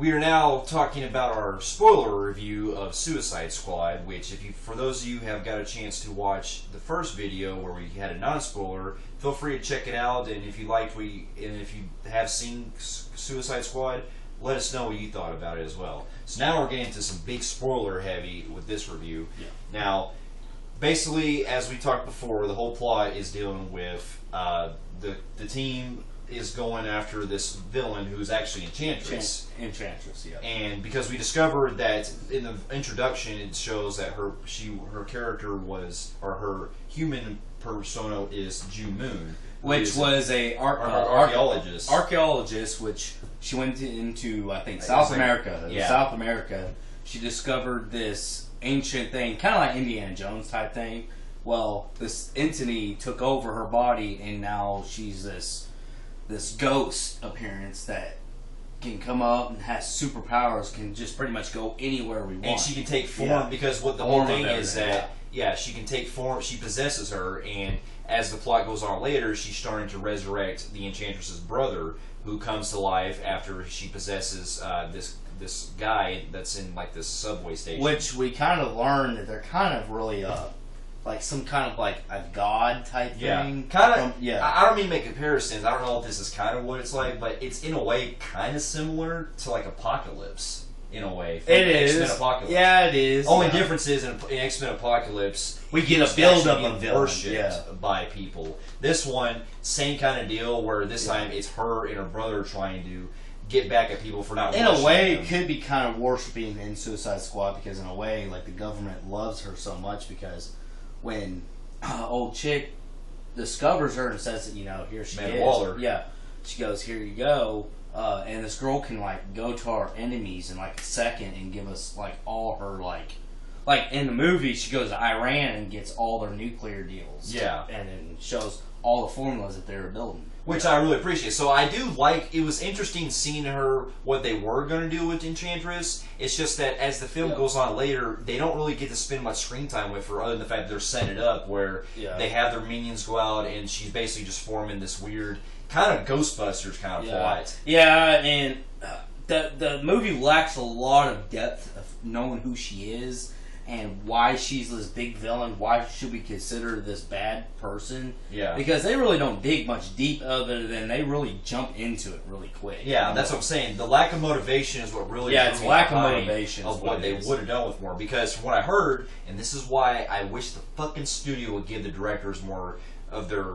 we are now talking about our spoiler review of Suicide Squad, which, for those of you who have got a chance to watch the first video where we had a non-spoiler, feel free to check it out. And if you if you have seen Suicide Squad, let us know what you thought about it as well. So now we're getting into some big spoiler heavy with this review. Yeah. Now, basically, as we talked before, the whole plot is dealing with the team is going after this villain who's actually Enchantress. Enchantress, yeah. And because we discovered that in the introduction, it shows that her character was, or her human persona is June Moon, which was a archaeologist. Archaeologist, which she went into, I think, South America. Yeah. South America. She discovered this ancient thing, kind of like Indiana Jones type thing. Well, this entity took over her body, and now she's this ghost appearance that can come up and has superpowers, can just pretty much go anywhere we want. And she can take form, because what the whole thing is that, she can take form, she possesses her, and as the plot goes on later, she's starting to resurrect the Enchantress's brother, who comes to life after she possesses this guy that's in like this subway station. Which we kind of learned that they're kind of really like some kind of like a god type thing. Kind of. I don't mean to make comparisons. I don't know if this is kind of what it's like, but it's in a way kind of similar to like Apocalypse in a way. It is. X-Men Apocalypse. Yeah, it is. Only difference is in X-Men Apocalypse, we get a build up of worshipped by people. This one, same kind of deal, where this time it's her and her brother trying to get back at people for not. In a way, it could be kind of worshiping in Suicide Squad, because in a way, like, the government loves her so much, because when old chick discovers her and says that, here she is. Waller. Yeah. She goes, here you go. And this girl can, like, go to our enemies in, like, a second and give us, like, all her, like in the movie, she goes to Iran and gets all their nuclear deals. Yeah. And then shows all the formulas that they were building. Which I really appreciate. So I do like, it was interesting seeing her, what they were going to do with Enchantress. It's just that as the film goes on later, they don't really get to spend much screen time with her, other than the fact that they're setting it up where they have their minions go out and she's basically just forming this weird, kind of Ghostbusters kind of plot. Yeah, and the movie lacks a lot of depth of knowing who she is and why she's this big villain. Why should we consider this bad person? Yeah. Because they really don't dig much deep, other than they really jump into it really quick. Yeah, that's what I'm saying. The lack of motivation is what really it's lack of motivation of what they would have done with more. Because from what I heard, and this is why I wish the fucking studio would give the directors more of their,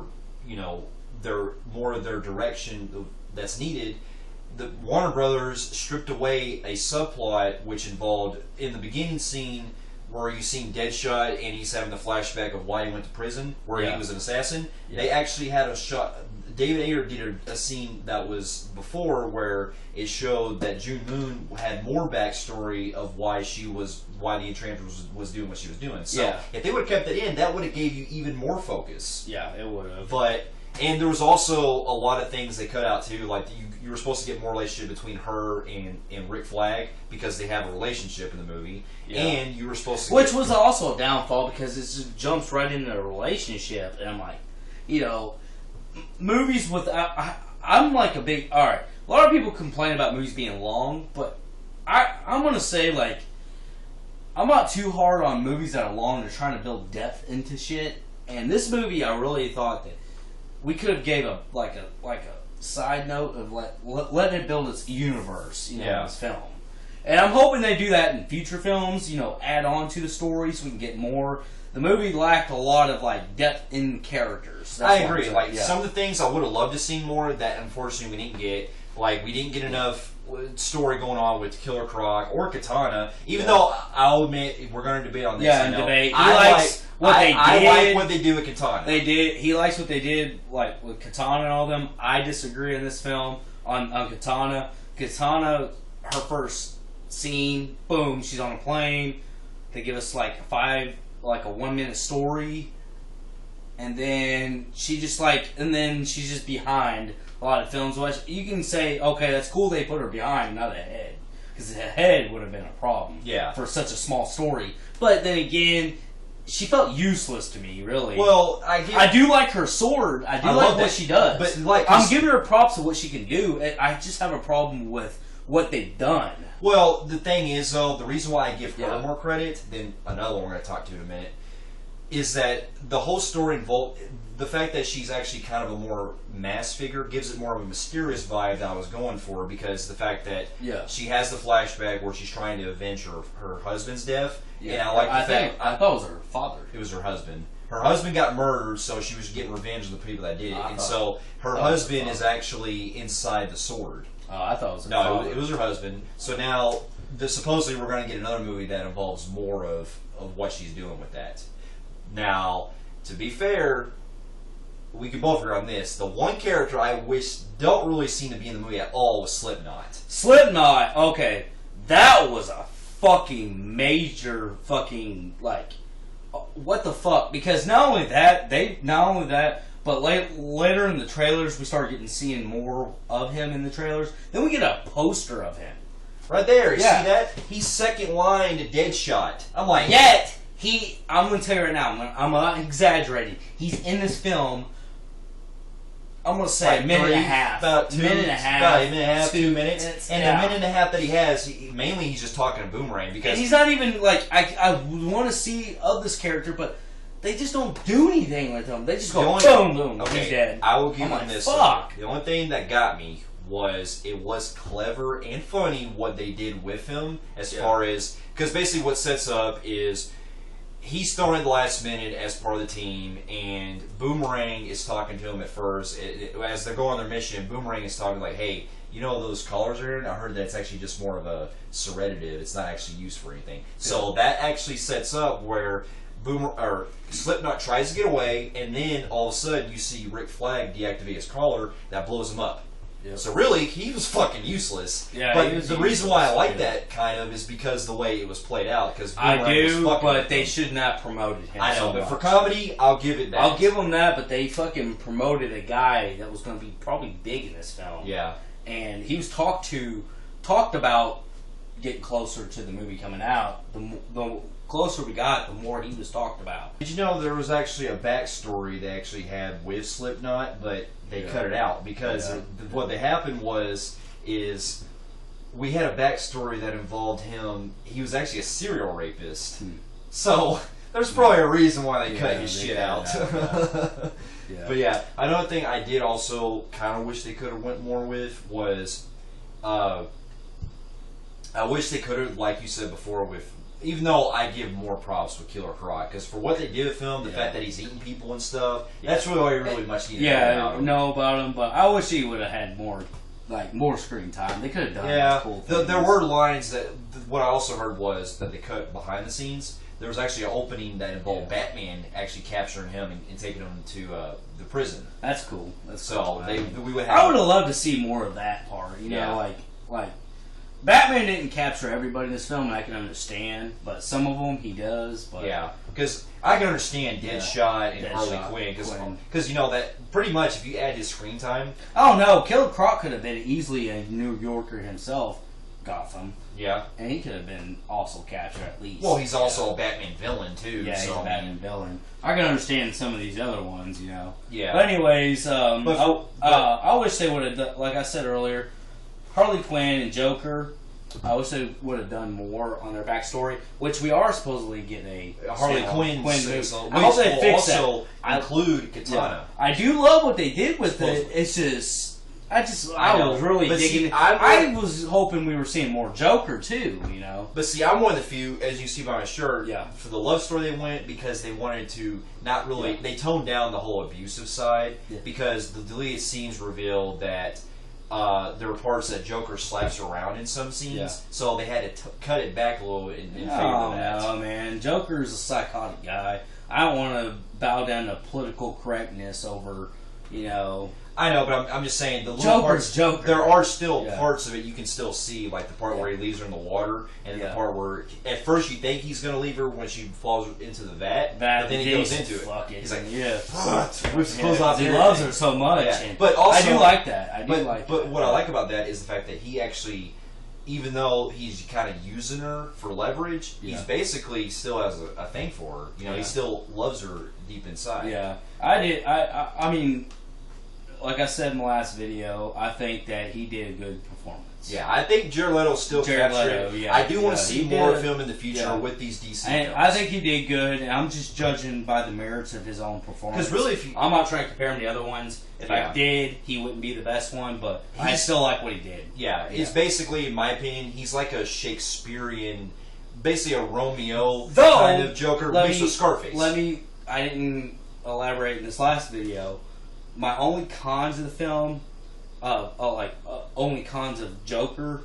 their direction that's needed. The Warner Brothers stripped away a subplot which involved, in the beginning scene, where you seen Deadshot and he's having the flashback of why he went to prison, where he was an assassin. Yeah. They actually had a shot. David Ayer did a scene that was before where it showed that June Moon had more backstory of why the Enchantress was doing what she was doing. So if they would have kept it in, that would have gave you even more focus. Yeah, it would have. And there was also a lot of things they cut out too, like you were supposed to get more relationship between her and Rick Flag, because they have a relationship in the movie, and you were supposed to, which was also a downfall, because it just jumps right into a relationship, and I'm like, movies without, I'm like a big, alright, a lot of people complain about movies being long, but I'm gonna say, like, I'm not too hard on movies that are long. They're trying to build depth into shit, and this movie, I really thought that we could have gave a side note of letting it build its universe, in this film. And I'm hoping they do that in future films, add on to the story so we can get more. The movie lacked a lot of, like, depth in characters. I agree. Some of the ththings I would have loved to see more that unfortunately we didn't get. Like, we didn't get enough story going on with Killer Croc or Katana, even though I'll admit we're going to debate on this. Yeah, debate. I like what they do with Katana. He likes what they did, like, with Katana and all them. I disagree in this film on Katana. Katana, her first scene, boom, she's on a plane. They give us like a 1 minute story, and then she's just behind a lot of films. You can say, okay, that's cool they put her behind, not ahead, because the head would have been a problem for such a small story. But then again, she felt useless to me, really. Well, I do like her sword. I do like what she does. But I'm giving her props of what she can do. I just have a problem with what they've done. Well, the thing is, though, the reason why I give her Yeah. more credit than another one we're going to talk to in a minute is that the whole story involved the fact that she's actually kind of a more mass figure gives it more of a mysterious vibe that I was going for, because the fact that she has the flashback where she's trying to avenge her husband's death, and I like the fact I thought it was her father. It was her husband. Her husband got murdered, so she was getting revenge on the people that did it, and so her husband is actually inside the sword. Oh, I thought it was her No, father. it was her husband. So now, supposedly, we're going to get another movie that involves more of what she's doing with that. Now, to be fair, we can both agree on this. The one character I wish don't really seem to be in the movie at all was Slipknot. Slipknot, okay. That was a fucking major fucking, like, what the fuck? Because not only that, but later in the trailers, we started seeing more of him in the trailers. Then we get a poster of him. Right there, you Yeah. see that? He's second line to Deadshot. I'm like, Yet, I'm going to tell you right now, I'm not exaggerating. He's in this film, I'm going to say like a minute and a 3, half. about 2 minute and a half. about a minute and a half, 2 2 minutes. minutes, And yeah. the minute and a half that he has, mainly he's just talking to Boomerang, because And he's not even, like, I want to see of this character, but they just don't do anything with him. They just go, boom, boom, he's dead. I will give I'm him like, this. fuck. The only thing that got me was it was clever and funny what they did with him, as far as, because basically what sets up is he's thrown at the last minute as part of the team, and Boomerang is talking to him at first. As they're going on their mission, Boomerang is talking like, hey, you know those collars are in? I heard that's actually just more of a sedative. It's not actually used for anything. So that actually sets up where Slipknot tries to get away, and then all of a sudden you see Rick Flag deactivate his collar that blows him up. Yep. So really, he was fucking useless. Yeah, but he was the reason why I like useless, that kind of is because the way it was played out. Because I do, but they should not promoted him. I know, so but much. for comedy, I'll give it that. I'll give them that, but they fucking promoted a guy that was going to be probably big in this film. Yeah. And he was talked about getting closer to the movie coming out. The closer we got, the more he was talked about. Did you know there was actually a backstory they actually had with Slipknot, but they cut it out because what happened is we had a backstory that involved him. He was actually a serial rapist. So there's probably a reason why they cut his shit out. But yeah, another thing I did also kind of wish they could have went more with was I wish they could have, like you said before, with, even though I give more props with Killer Croc, because for what they did with him, the fact that he's eating people and stuff, that's really all you really much need to know about him. But I wish he would have had more screen time. They could have done cool things. There were lines that, what I also heard was that they cut behind the scenes. There was actually an opening that involved Batman actually capturing him and taking him to the prison. That's cool. We would have. I would have loved to see more of that part. You know, like Batman didn't capture everybody in this film, and I can understand, but some of them he does. But yeah, because I can understand Deadshot and Harley Quinn, because you know that pretty much if you add his screen time. I don't know. Killer Croc could have been easily a New Yorker himself, Gotham. Yeah, and he could have been also captured at least. Well, he's also a Batman villain too. Yeah, he's a Batman villain. I can understand some of these other ones, you know. Yeah. But anyways, I wish they would have done, like I said earlier, Harley Quinn and Joker. I wish they would have done more on their backstory, which we are supposedly getting a Harley Quinn movie. So I hope they fix that. Also include Katana. I do love what they did with it. It's just. I was really digging. I was hoping we were seeing more Joker too, you know. But see, I'm one of the few, as you see by my shirt, for the love story they went because they wanted to not really. They toned down the whole abusive side because the deleted scenes revealed that there were parts that Joker slaps around in some scenes, so they had to cut it back a little in favor of that. No, man, Joker's a psychotic guy. I don't want to bow down to political correctness over, you know. I know, but I'm just saying the little Joker's parts. Joker. There are still parts of it you can still see, like the part where he leaves her in the water, and the part where at first you think he's going to leave her when she falls into the vat, but then he goes into it. He's like, he loves her so much. Yeah. But also, I do like that. But what I like about that is the fact that he actually, even though he's kind of using her for leverage, he's basically still has a thing for her. You know, he still loves her deep inside. Yeah, I did. I mean. like I said in the last video, I think that he did a good performance. Yeah, I think Jared Leto still Jared captured Leto, it. yeah. I do want to see he more did. of him in the future Yeah. with these DC And films. I think he did good, and I'm just judging by the merits of his own performance. Because really, if you, I'm not trying to compare him to the other ones. If Yeah. I did, he wouldn't be the best one, but I He's- still like what he did. yeah, it's basically, in my opinion, he's like a Shakespearean, basically a Romeo Though, kind of Joker mixed with Scarface. I didn't elaborate in this last video. My only cons of the film, only cons of Joker.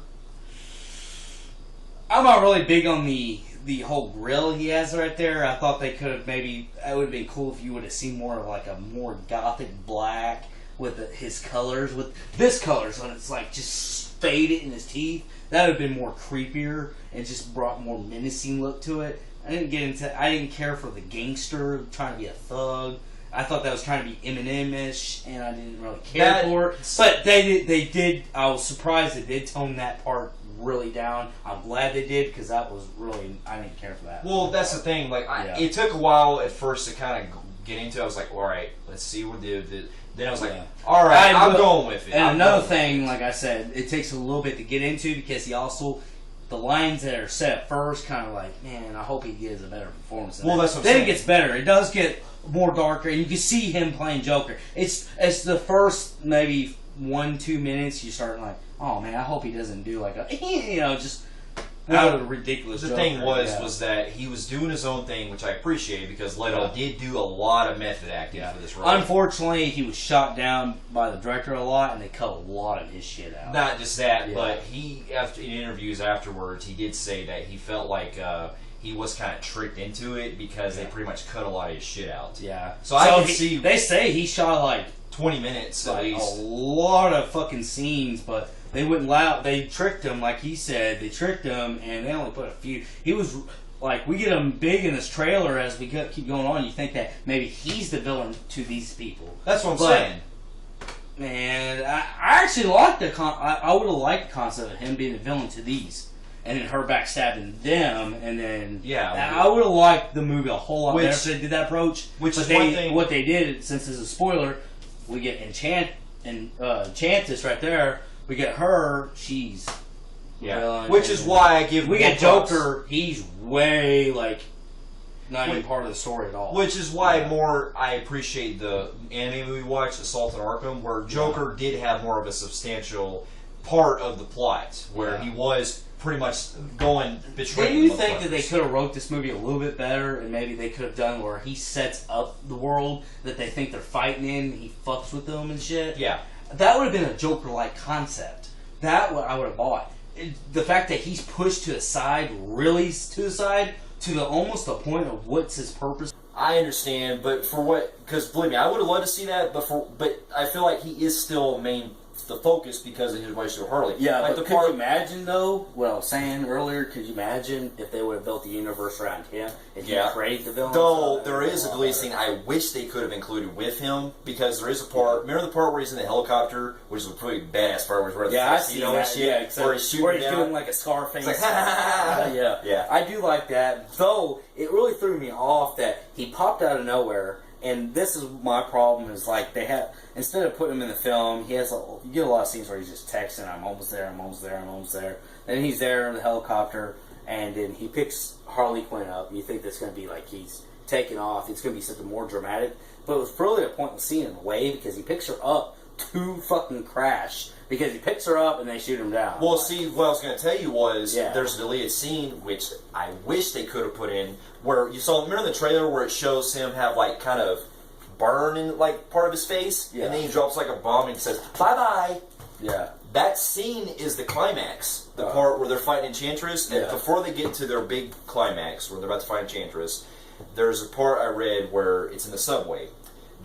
I'm not really big on the whole grill he has right there. I thought they could have maybe. It would have been cool if you would have seen more of like a more gothic black with his colors. With this colors when it's like just faded in his teeth. That would have been more creepier and just brought more menacing look to it. I didn't care for the gangster trying to be a thug. I thought that was trying to be Eminem-ish, and I didn't really care for it. But they did. I was surprised they did tone that part really down. I'm glad they did because that was really. I didn't care for that. Well, that's the thing. Like, Yeah. it took a while at first to kind of get into it. I was like, all right, let's see what the. Then I was like, Yeah. all right, I'm going with it. And I'm another going with thing, it. like I said, it takes a little bit to get into because he also. The lines that are set at first, kind of like, man, I hope he gives a better performance. Well, that's what I'm then saying. it gets better. It does get more darker, and you can see him playing Joker. It's the first maybe 1-2 minutes you start like, oh man, I hope he doesn't do like a just out of ridiculous. The Joker. thing was Yeah. that he was doing his own thing, which I appreciate because Leto Yeah. did do a lot of method acting for this role. Unfortunately, he was shot down by the director a lot, and they cut a lot of his shit out. Not just that, Yeah. but he, after in interviews afterwards, he did say that he felt like he was kind of tricked into it because they pretty much cut a lot of his shit out. Yeah. So I can see- They say he shot like 20 minutes at a least. lot of fucking scenes, but they wouldn't allow. They tricked him, like he said. They tricked him, and they only put a few. He was like, we get him big in this trailer as we keep going on. You think that maybe he's the villain to these people. That's what I'm But- saying. Man, I actually like I would have liked the concept of him being the villain to these, and then her backstabbing them, and then Yeah. I would have liked the movie a whole lot Which- better if they did that approach. which But is one thing- What they did, since it's a spoiler, we get Enchantress right there. We get her. She's Yeah. villain, Which is why I give we more get props. Joker. He's way like not even Wait. part of the story at all. Which is why Yeah. more I appreciate the anime we watched, Assault on Arkham, where Joker did have more of a substantial part of the plot, where Yeah. he was pretty much going Do betraying. you the think that they motherfuckers. could have wrote this movie a little bit better, and maybe they could have done where he sets up the world that they think they're fighting in, and he fucks with them and shit? Yeah. That would have been a Joker-like concept. That what I would have bought. The fact that he's pushed to the side, really to the side, to the almost the point of what's his purpose. I understand, but for what? Because believe me, I would have loved to see that. But I feel like he is still the focus because of his relationship with Harley. like the could part. you imagine though? What I was saying earlier. Could you imagine if they would have built the universe around him and he Yeah. created the villain? Though there is a deleted scene I wish they could have included with him because there is a part. Remember the part where he's in the helicopter, which is a pretty badass part, where he's Yeah, I see that. and shit, Yeah, except where he's shooting where he's down. doing like a Scarface. It's like, yeah, Yeah. I do like that. Though it really threw me off that he popped out of nowhere. And this is my problem: is like they have instead of putting him in the film, he has you get a lot of scenes where he's just texting, "I'm almost there, I'm almost there, I'm almost there." Then he's there in the helicopter, and then he picks Harley Quinn up. You think that's going to be like he's taking off? It's going to be something more dramatic, but it was really a pointless scene in a way because he picks her up to fucking crash because he picks her up and they shoot him down. Well, Like, see, what I was going to tell you was Yeah. there's a deleted scene which I wish they could have put in where you saw. Remember the trailer where it shows him have like kind of burn in like part of his face, Yeah. and then he drops like a bomb and he says bye bye. yeah. That scene is the climax, the Oh. part where they're fighting Enchantress, and Yeah. before they get to their big climax where they're about to fight Enchantress, there's a part I read where it's in the subway.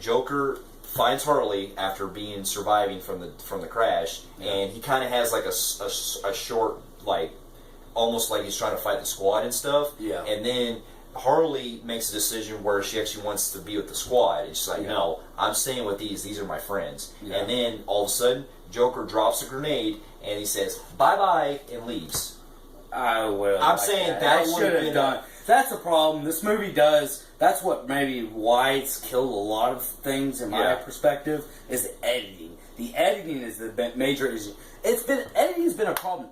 Joker finds Harley after surviving from the crash, and he kind of has like a short, like almost like he's trying to fight the squad and stuff. Yeah. And then Harley makes a decision where she actually wants to be with the squad, and she's like, Yeah. "No, I'm staying with these. These are my friends." Yeah. And then all of a sudden, Joker drops a grenade and he says bye bye and leaves. I will. I'm saying that would should have have been done. That's a problem. This movie does. That's what maybe why it's killed a lot of things in my perspective is the editing. The editing is the major issue. Editing's been a problem.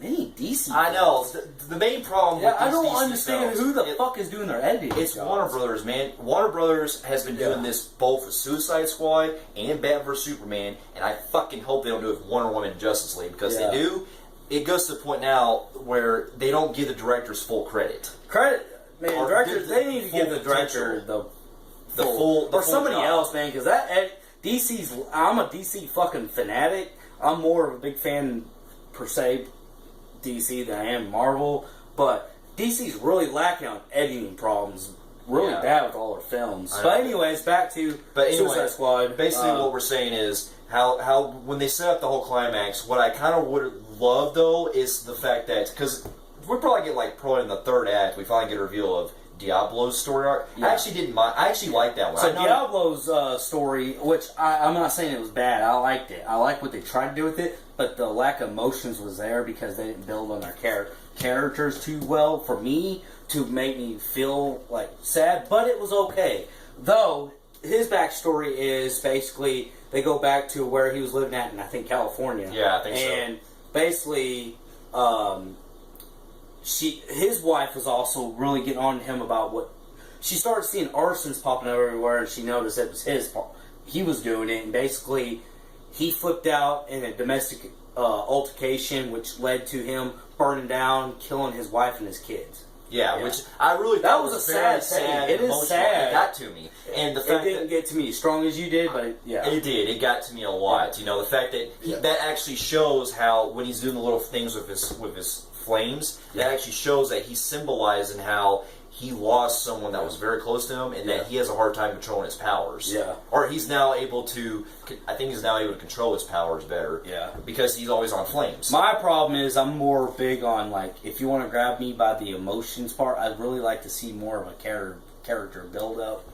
Many DC. I know the main problem. Yeah, with I these don't DC understand films, who the fuck is doing their editing. It's jobs. Warner Brothers, man. Warner Brothers has been doing this both with Suicide Squad and Batman vs Superman, and I fucking hope they don't do it with Wonder Woman and Justice League because they do. It goes to the point now where they don't give the directors full credit. Man, directors, they need to give the director the full or somebody else, man, because DC's. I'm a DC fucking fanatic. I'm more of a big fan per se DC than I am Marvel, but DC's really lacking on editing problems. Really bad with all their films. But anyways, back to Suicide Squad. Basically, what we're saying is how when they set up the whole climax, what I kind of would love though is the fact that because we probably get probably in the third act we finally get a reveal of Diablo's story arc. I actually didn't mind. I actually liked that one. So Diablo's story, which I'm not saying it was bad. I liked it. I like what they tried to do with it, but the lack of emotions was there because they didn't build on their characters too well for me to make me feel sad. But it was okay. Though his backstory is basically they go back to where he was living at in I think California. Yeah, I think so. And basically. His wife was also really getting on to him about what she started seeing arsons popping up everywhere, and she noticed it was he was doing it, and basically he flipped out in a domestic altercation, which led to him burning down, killing his wife and his kids. Yeah, which I really that thought was a very sad. It emotional. is sad. It got to me, and the fact it didn't get to me as strong as you did, but it did. It got to me a lot. You know, the fact that that actually shows how when he's doing the little things with his flames, that actually shows that he's symbolizing how he lost someone that was very close to him, and that he has a hard time controlling his powers. Yeah. Or he's now able to. I think he's now able to control his powers better. Yeah. Because he's always on flames. My problem is I'm more big on if you want to grab me by the emotions part, I'd really like to see more of a character build up.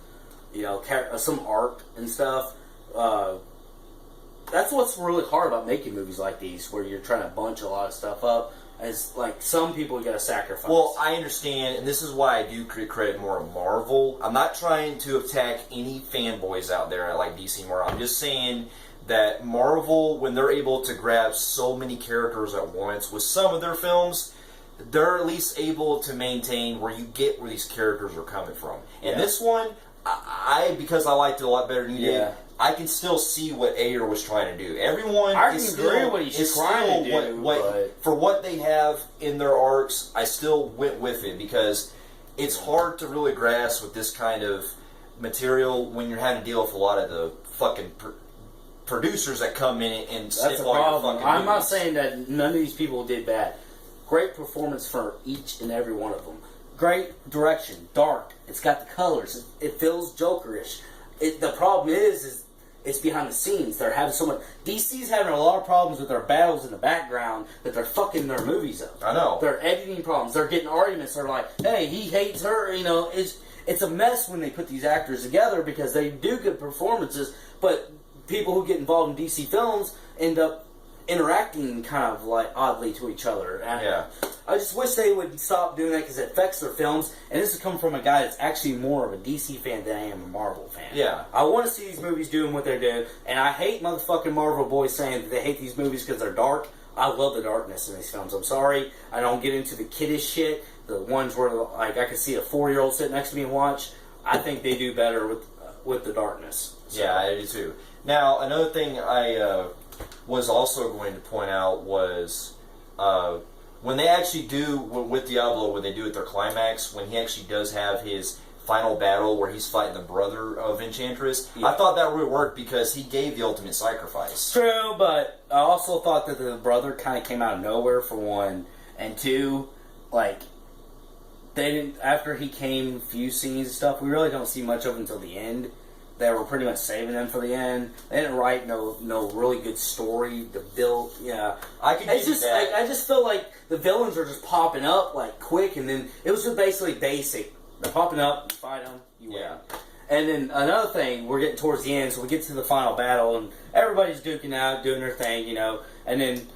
You know, some arc and stuff. That's what's really hard about making movies like these, where you're trying to bunch a lot of stuff up. As some people you got to sacrifice. Well, I understand, and this is why I do credit more of Marvel. I'm not trying to attack any fanboys out there that like DC more. I'm just saying that Marvel, when they're able to grab so many characters at once with some of their films, they're at least able to maintain where you get where these characters are coming from. And this one, because I liked it a lot better than you did, I can still see what Ayer was trying to do. Everyone I is can agree what he's trying to do, for what they have in their arcs, I still went with it because it's hard to really grasp with this kind of material when you're having to deal with a lot of the fucking producers that come in and that's a problem. I'm not saying that none of these people did bad. Great performance for each and every one of them. Great direction, dark. It's got the colors. It feels Jokerish. The problem is it's behind the scenes. They're having so much. DC's having a lot of problems with their battles in the background that they're fucking their movies up. I know. They're editing problems. They're getting arguments. They're like, hey, he hates her. You know, it's a mess when they put these actors together because they do good performances, but people who get involved in DC films end up interacting kind of oddly to each other. And I just wish they would stop doing that because it affects their films. And this is coming from a guy that's actually more of a DC fan than I am a Marvel fan. Yeah. I want to see these movies doing what they're doing. And I hate motherfucking Marvel boys saying that they hate these movies because they're dark. I love the darkness in these films. I'm sorry. I don't get into the kiddish shit. The ones where I could see a 4-year-old sit next to me and watch. I think they do better with the darkness. So. Yeah, I do too. Now, another thing I was also going to point out was when they actually do with Diablo, when they do at their climax, when he actually does have his final battle where he's fighting the brother of Enchantress, I thought that really worked because he gave the ultimate sacrifice. True, but I also thought that the brother kind of came out of nowhere for one, and two, they didn't. After he came, few scenes and stuff, we really don't see much of him until the end. They were pretty much saving them for the end. They didn't write no really good story to build. Yeah, I can. It's just I just feel like the villains are just popping up quick, and then it was just basically basic. They're popping up, you fight them, you win. And then another thing, we're getting towards the end, so we get to the final battle, and everybody's duking out, doing their thing, and then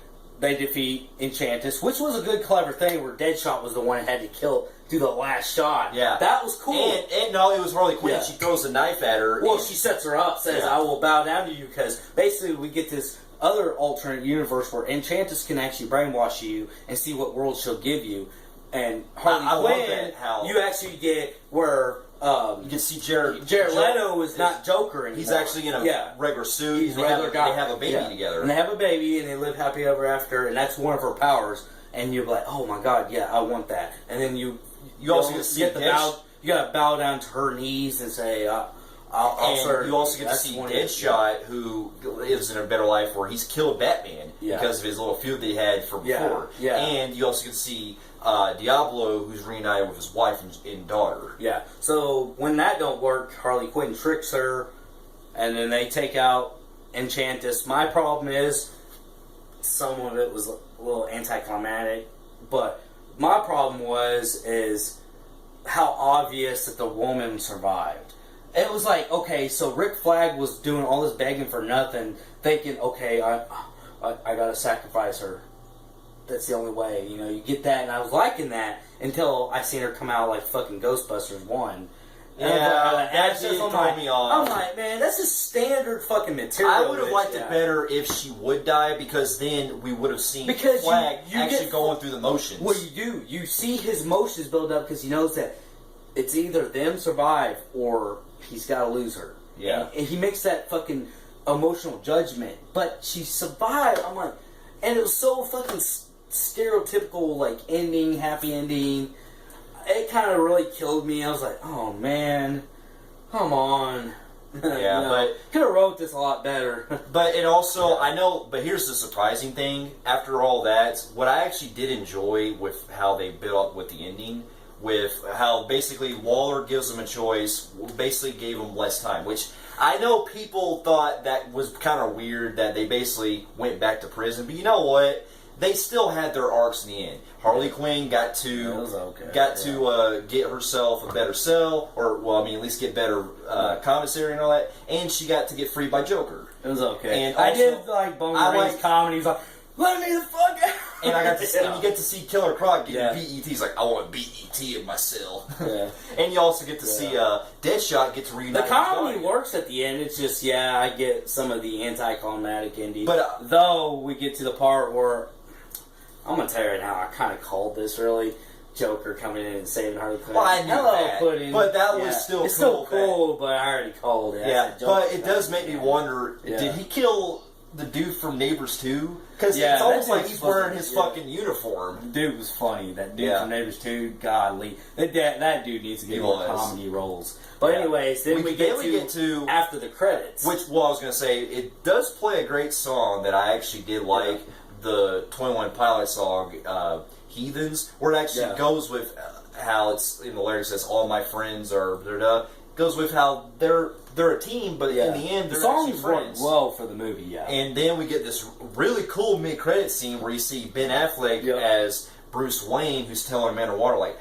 they defeat Enchantress, which was a good, clever thing where Deadshot was the one that had to do the last shot. Yeah. That was cool. And no, it was Harley Quinn. Yeah. She throws a knife at her. Well, she sets her up, says, Yeah. I will bow down to you, because basically we get this other alternate universe where Enchantress can actually brainwash you and see what world she'll give you. And Harley I love Quinn, that, how- you actually get where you can see Jared Leto is not Joker anymore. He's actually in a regular suit. He's They regular guy. have a baby together. And they have a baby, and they live happy ever after, and that's one of her powers. And you're like, oh my god, yeah, I want that. And then you also don't get to see get the Dead- bow. You gotta bow down to her knees and say, I'll And serve you also get to That's see one of Deadshot, who lives in a better life, where he's killed Batman because of his little feud that he had from Yeah, before. yeah. And you also get to see Diablo, who's reunited with his wife and daughter. Yeah. So when that don't work, Harley Quinn tricks her, and then they take out Enchantress. My problem is some of it was a little anticlimactic, but my problem is how obvious that the woman survived. It was like, okay, so Rick Flag was doing all this begging for nothing, thinking, okay, I gotta sacrifice her. That's the only way, you get that, and I was liking that until I seen her come out like fucking Ghostbusters 1. Yeah, that did throw me off. I'm like, man, that's just standard fucking material. I would have liked it better if she would die, because then we would have seen Because Flag you actually get- going through the motions. What you do, you see his motions build up because he knows that it's either them survive or he's got to lose her. Yeah. And he makes that fucking emotional judgment. But she survived. I'm like, and it was so fucking stereotypical, like, ending, happy ending. It kind of really killed me. I was like, oh man, come on. Yeah, but could have wrote this a lot better. But it also, I know, but here's the surprising thing. After all that, what I actually did enjoy with how they built up with the ending, with how basically Waller gives them a choice, basically gave them less time, which I know people thought that was kind of weird that they basically went back to prison, but you know what? They still had their arcs in the end. Harley Quinn got to get herself a better cell, or at least get better commissary and all that, and she got to get freed by Joker. It was okay. And I also, did like Bone Ray's comedy. He's like, let me the fuck out. And I got to and you get to see Killer Croc get Yeah. BET. He's like, I want BET in my cell. Yeah. And you also get to see Deadshot get to reunite. The with comedy Guardian. works at the end. It's just, I get some of the anticlimactic ending. But, though we get to the part where, I'm going to tell you right now, I kind of called this really. Joker coming in and saving Harley Quinn. Well, I knew that, Pudding. but that was still it's cool. still cool, but I already called it. I Yeah, said Joker but it does make me wonder, Yeah. did he kill the dude from Neighbors 2? Because Yeah, it's almost that like dude's he's wearing fucking- his yeah. fucking uniform. The dude was funny. That dude Yeah. from Neighbors 2, godly. That dude needs to get He more was. comedy roles. But Yeah. anyways, then we get to after the credits. Which, well, I was going to say, it does play a great song that I actually did like, the 21 Pilots song, Heathens, where it actually goes with how it's in the lyrics says, all my friends are, goes with how they're a team, but in the end, they're the songs actually friends. work well for the movie, And then we get this really cool mid-credit scene where you see Ben Affleck as Bruce Wayne, who's telling Amanda Waller, like,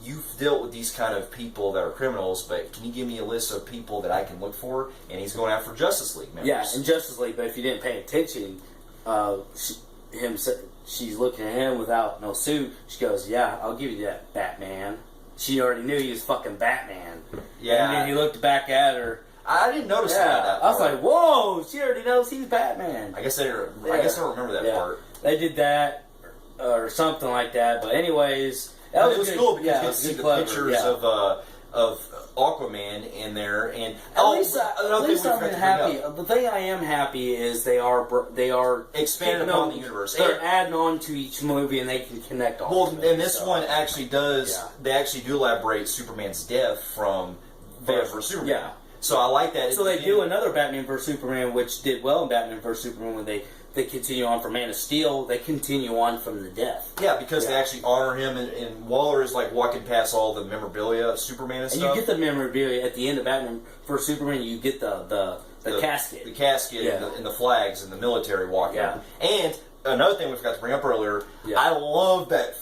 you've dealt with these kind of people that are criminals, but can you give me a list of people that I can look for? And he's going after Justice League members. Yeah, in Justice League, but if you didn't pay attention, she's looking at him without no suit. She goes, yeah, I'll give you that, Batman. She already knew he was fucking Batman. Yeah. And then he looked back at her. I didn't notice that. I was like, whoa, she already knows he's Batman. I guess I don't remember that part. They did that or something like that. But anyways, But it was cool because you it could was see the clever, pictures of Aquaman in there, and at least I'm happy. The thing I am happy is they are expanded upon the universe. They're adding on to each movie, and they can connect all. Well, and this one actually does. Yeah. They actually do elaborate Superman's death from Batman vs Superman. Yeah. So I like that. So they do another Batman vs Superman, which did well in Batman vs Superman when they continue on from Man of Steel. They continue on from the death. Yeah, because they actually honor him, and Waller is like walking past all the memorabilia of Superman and stuff. And you get the memorabilia at the end of Batman vs Superman. You get the casket, the casket, and the flags, and the military walking. Yeah. And another thing we forgot to bring up earlier. Yeah. I love that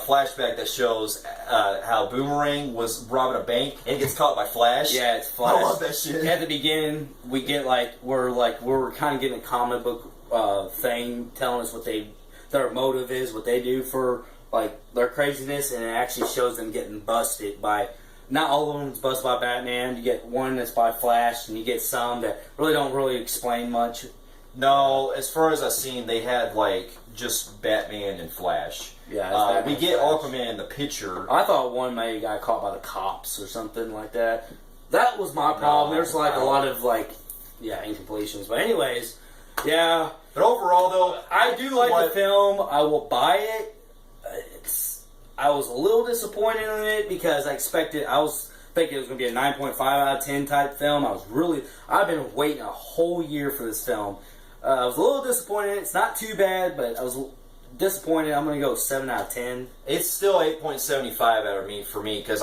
flashback that shows how Boomerang was robbing a bank and gets caught by Flash. Yeah, it's Flash. I love that shit. At the beginning, we get we're kind of getting a comic book thing telling us what their motive is, what they do for like their craziness, and it actually shows them getting busted by. Not all of them is busted by Batman. You get one that's by Flash, and you get some that really don't explain much. No, as far as I've seen, they had like just Batman and Flash. Yeah, it's Batman we and get Flash. Aquaman in the picture. I thought one maybe got caught by the cops or something like that. That was my problem. No, There's like a no. lot of incompletions. But anyways, yeah. But overall, though, I do like the film. I will buy it. I was a little disappointed in it because I was thinking it was going to be a 9.5 out of 10 type film. I've been waiting a whole year for this film. I was a little disappointed. It's not too bad, but I was disappointed. I'm going to go 7 out of 10. It's still 8.75 out of for me because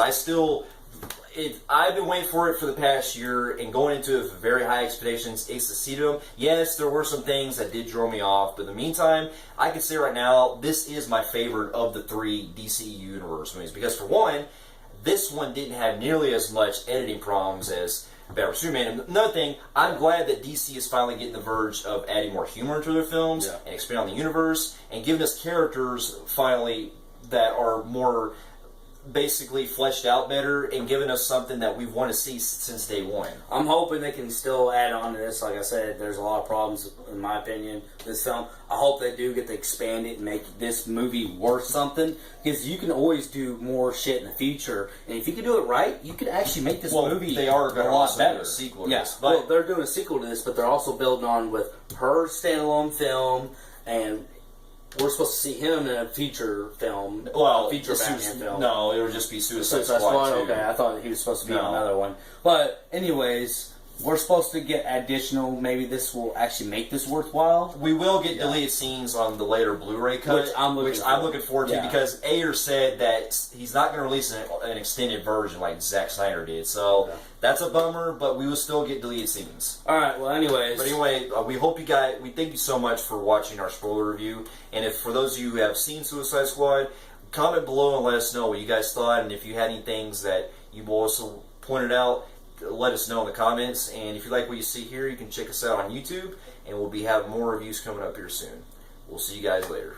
I've been waiting for it for the past year and going into it with very high expectations. Ace Acetum, yes, there were some things that did draw me off, but in the meantime, I can say right now, this is my favorite of the 3 DC Universe movies because for one, this one didn't have nearly as much editing problems as Batman Superman. And another thing, I'm glad that DC is finally getting the verge of adding more humor to their films and expanding on the universe and giving us characters finally that are more basically fleshed out better and giving us something that we want to see since day one. I'm hoping they can still add on to this. Like I said, there's a lot of problems, in my opinion, this film. I hope they do get to expand it and make this movie worth something because you can always do more shit in the future. And if you can do it right, you can actually make this movie they are going a to lot also do better. a sequel to Yes, this. well, they're doing a sequel to this, but they're also building on with her standalone film, and we're supposed to see him in a feature film. Well, feature Batman film. No, it would just be Suicide Suicide Squad Squad? 2. Okay, I thought he was supposed to be in No. another one. But anyways, we're supposed to get additional. Maybe this will actually make this worthwhile. We will get deleted scenes on the later Blu-ray cut, Which I'm looking forward to Yeah. because Ayer said that he's not going to release an extended version like Zack Snyder did. So that's a bummer, but we will still get deleted scenes. All right. Well, anyways. But anyway, we thank you so much for watching our spoiler review. And if for those of you who have seen Suicide Squad, comment below and let us know what you guys thought, and if you had any things that you also pointed out, let us know in the comments. And if you like what you see here, you can check us out on YouTube, and we'll be having more reviews coming up here soon. We'll see you guys later.